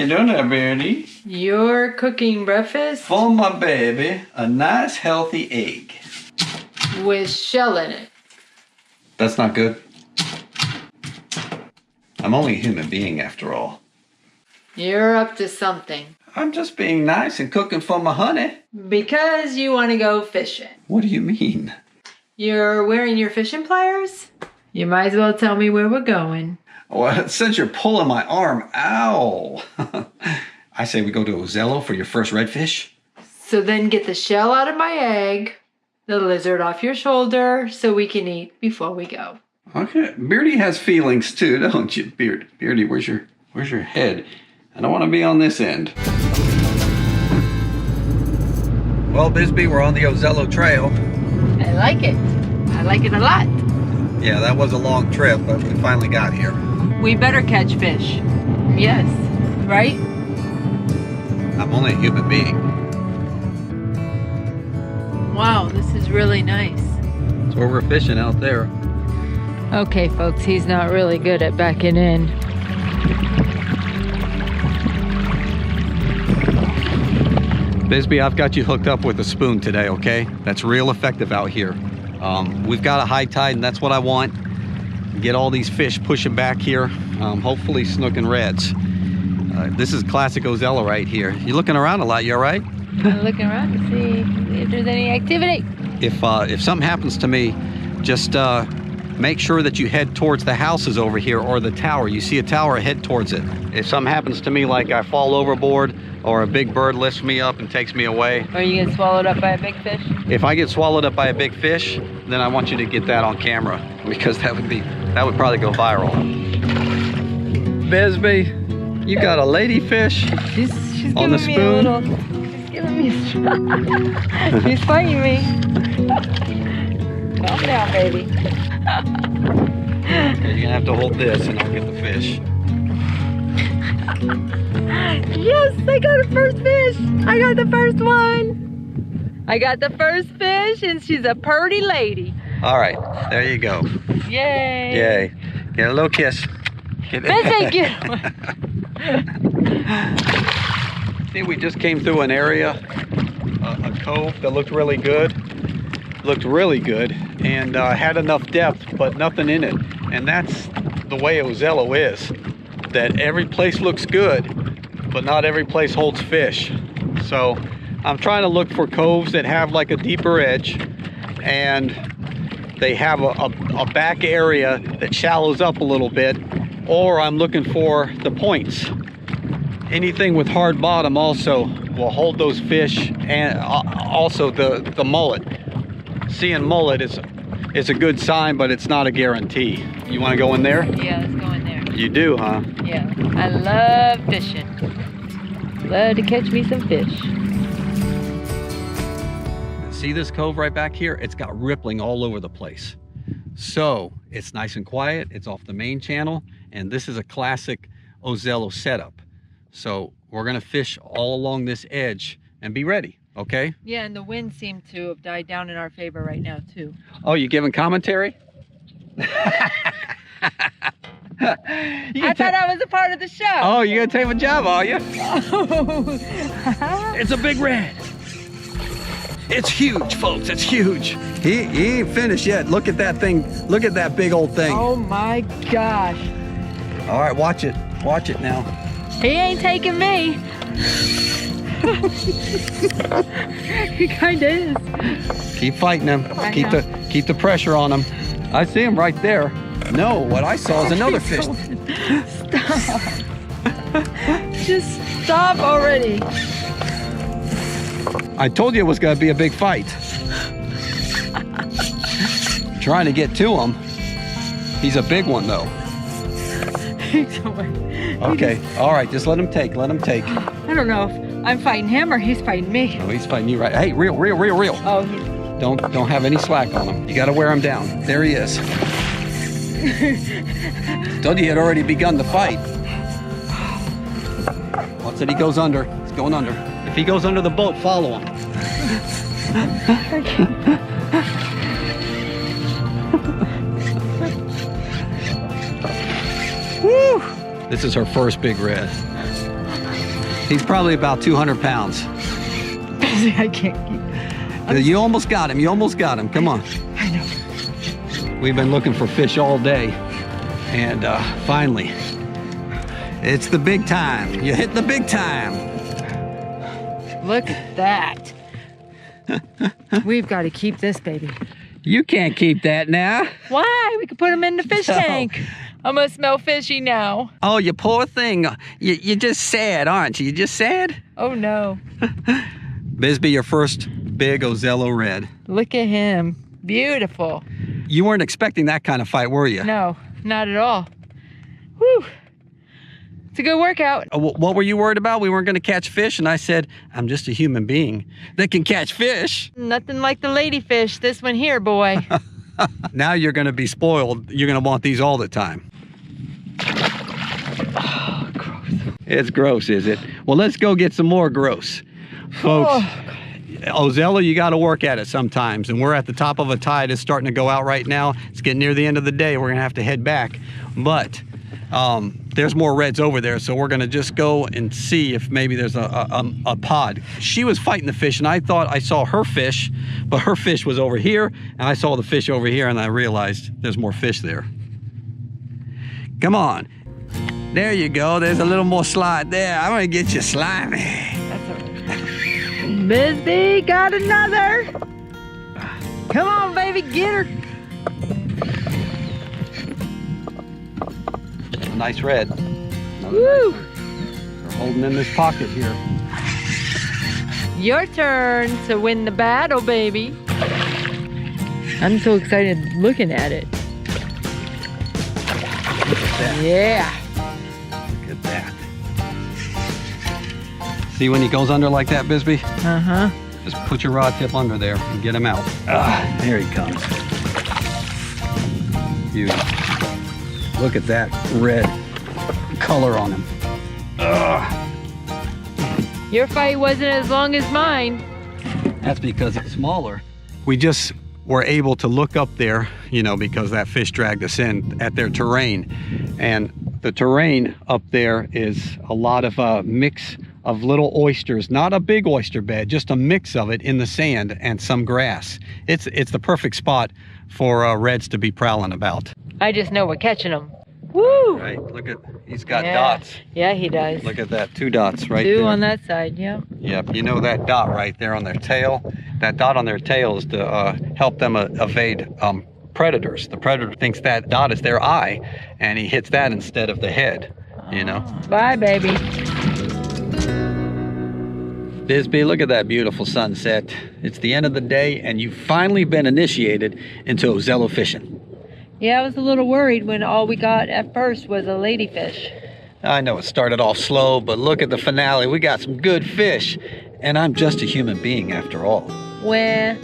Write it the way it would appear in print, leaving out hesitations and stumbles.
you doing there, Beardy? You're cooking breakfast? For my baby, a nice healthy egg. With shell in it. That's not good. I'm only a human being after all. You're up to something. I'm just being nice and cooking for my honey. Because you want to go fishing. What do you mean? You're wearing your fishing pliers? You might as well tell me where we're going. Well, since you're pulling my arm, ow. I say we go to Ozello for your first redfish. So then get the shell out of my egg, the lizard off your shoulder, so we can eat before we go. Okay, Beardy has feelings too, don't you? Beardy, where's your head? I don't want to be on this end. Well, Bisbee, we're on the Ozello Trail. I like it. I like it a lot. Yeah, that was a long trip, but we finally got here. We better catch fish. Yes, right? I'm only a human being. Wow, this is really nice. That's where we're fishing out there. Okay, folks, he's not really good at backing in. Bisbee, I've got you hooked up with a spoon today, okay? That's real effective out here. We've got a high tide, and that's what I want. Get all these fish pushing back here, hopefully snook and reds. This is classic Ozello right here. You're looking around a lot, you all right? I'm looking around to see if there's any activity. If something happens to me, just make sure that you head towards the houses over here or the tower. You see a tower, head towards it. If something happens to me, like I fall overboard or a big bird lifts me up and takes me away. Or you get swallowed up by a big fish? If I get swallowed up by a big fish, then I want you to get that on camera, because that would probably go viral. Bisbee, you got a ladyfish on the spoon? She's giving me a shot. She's fighting me. Calm down, baby. Okay, you're gonna have to hold this and I'll get the fish. Yes, I got a first fish. I got the first one. I got the first fish, and she's a purty lady. All right, there you go. Yay. Yay. Get a little kiss. Thank you. See, we just came through an area, a cove that looked really good. And had enough depth, but nothing in it. And that's the way Ozello is. That every place looks good, but not every place holds fish. So I'm trying to look for coves that have like a deeper edge, and they have a back area that shallows up a little bit, or I'm looking for the points. Anything with hard bottom also will hold those fish, and also the mullet. Seeing mullet is a good sign, but it's not a guarantee. You want to go in there? Yeah, let's go in there. You do, huh? Yeah, I love fishing. Love to catch me some fish. See this cove right back here? It's got rippling all over the place. So it's nice and quiet. It's off the main channel, and this is a classic Ozello setup. So we're gonna fish all along this edge and be ready, okay? Yeah, and the wind seemed to have died down in our favor right now too. Oh, you giving commentary? I thought I was a part of the show. Oh, you're gonna take my job, are you? It's a big red. It's huge, folks. It's huge. He ain't finished yet. Look at that thing. Look at that big old thing. Oh my gosh. All right, watch it. Watch it now. He ain't taking me. He kinda is. Keep fighting him. Keep the pressure on him. I see him right there. No, what I saw is another fish. Stop. Just stop already. I told you it was going to be a big fight. Trying to get to him. He's a big one, though. Okay, all right, just let him take. Let him take. I don't know if I'm fighting him or he's fighting me. Oh, he's fighting you, right? Hey, reel. Oh, Don't have any slack on him. You got to wear him down. There he is. Told you he had already begun the fight. Once that he goes under, he's going under. If he goes under the boat, follow him. Woo! This is her first big red. He's probably about 200 pounds. I can't keep. You almost got him. You almost got him. Come on. I know. We've been looking for fish all day. And finally, it's the big time. You hit the big time. Look at that. We've got to keep this baby. You can't keep that now. Why? We could put him in the fish tank. I'm gonna smell fishy now. Oh, you poor thing. You're just sad, aren't you? You just sad? Oh no. Bisbee, your first big Ozello red. Look at him. Beautiful. You weren't expecting that kind of fight, were you? No, not at all. Whew. It's a good workout. What were you worried about? We weren't going to catch fish, and I said, I'm just a human being that can catch fish. Nothing like the ladyfish, this one here, boy. Now you're going to be spoiled. You're going to want these all the time. Oh, gross. It's gross, is it? Well, let's go get some more gross. Folks, Ozello, you got to work at it sometimes, and we're at the top of a tide. It's starting to go out right now. It's getting near the end of the day. We're going to have to head back, but there's more reds over there, so we're gonna just go and see if maybe there's a pod. She was fighting the fish, and I thought I saw her fish, but her fish was over here, and I saw the fish over here, and I realized there's more fish there. Come on. There you go. There's a little more slide there. I'm gonna get you slimy. That's all right. Bisbee got another. Come on, baby, get her. A nice red. Woo! We're holding in this pocket here. Your turn to win the battle, baby. I'm so excited looking at it. Look at that. Yeah. Look at that. See when he goes under like that, Bisbee? Uh-huh. Just put your rod tip under there and get him out. Ah, there he comes. Beauty. Look at that red color on him. Ugh. Your fight wasn't as long as mine. That's because it's smaller. We just were able to look up there, you know, because that fish dragged us in at their terrain. And the terrain up there is a lot of mix of little oysters, not a big oyster bed, just a mix of it in the sand and some grass. It's the perfect spot for reds to be prowling about. I just know we're catching them. Woo! Right, look at, he's got dots. Yeah, he does. Look at that, 2 dots right there. 2 on that side, yeah. Yep, you know that dot right there on their tail? That dot on their tail is to help them evade predators. The predator thinks that dot is their eye, and he hits that instead of the head, you know? Bye, baby. Bisbee, look at that beautiful sunset. It's the end of the day, and you've finally been initiated into Ozello fishing. Yeah, I was a little worried when all we got at first was a ladyfish. I know it started off slow, but look at the finale. We got some good fish, and I'm just a human being after all. Wah.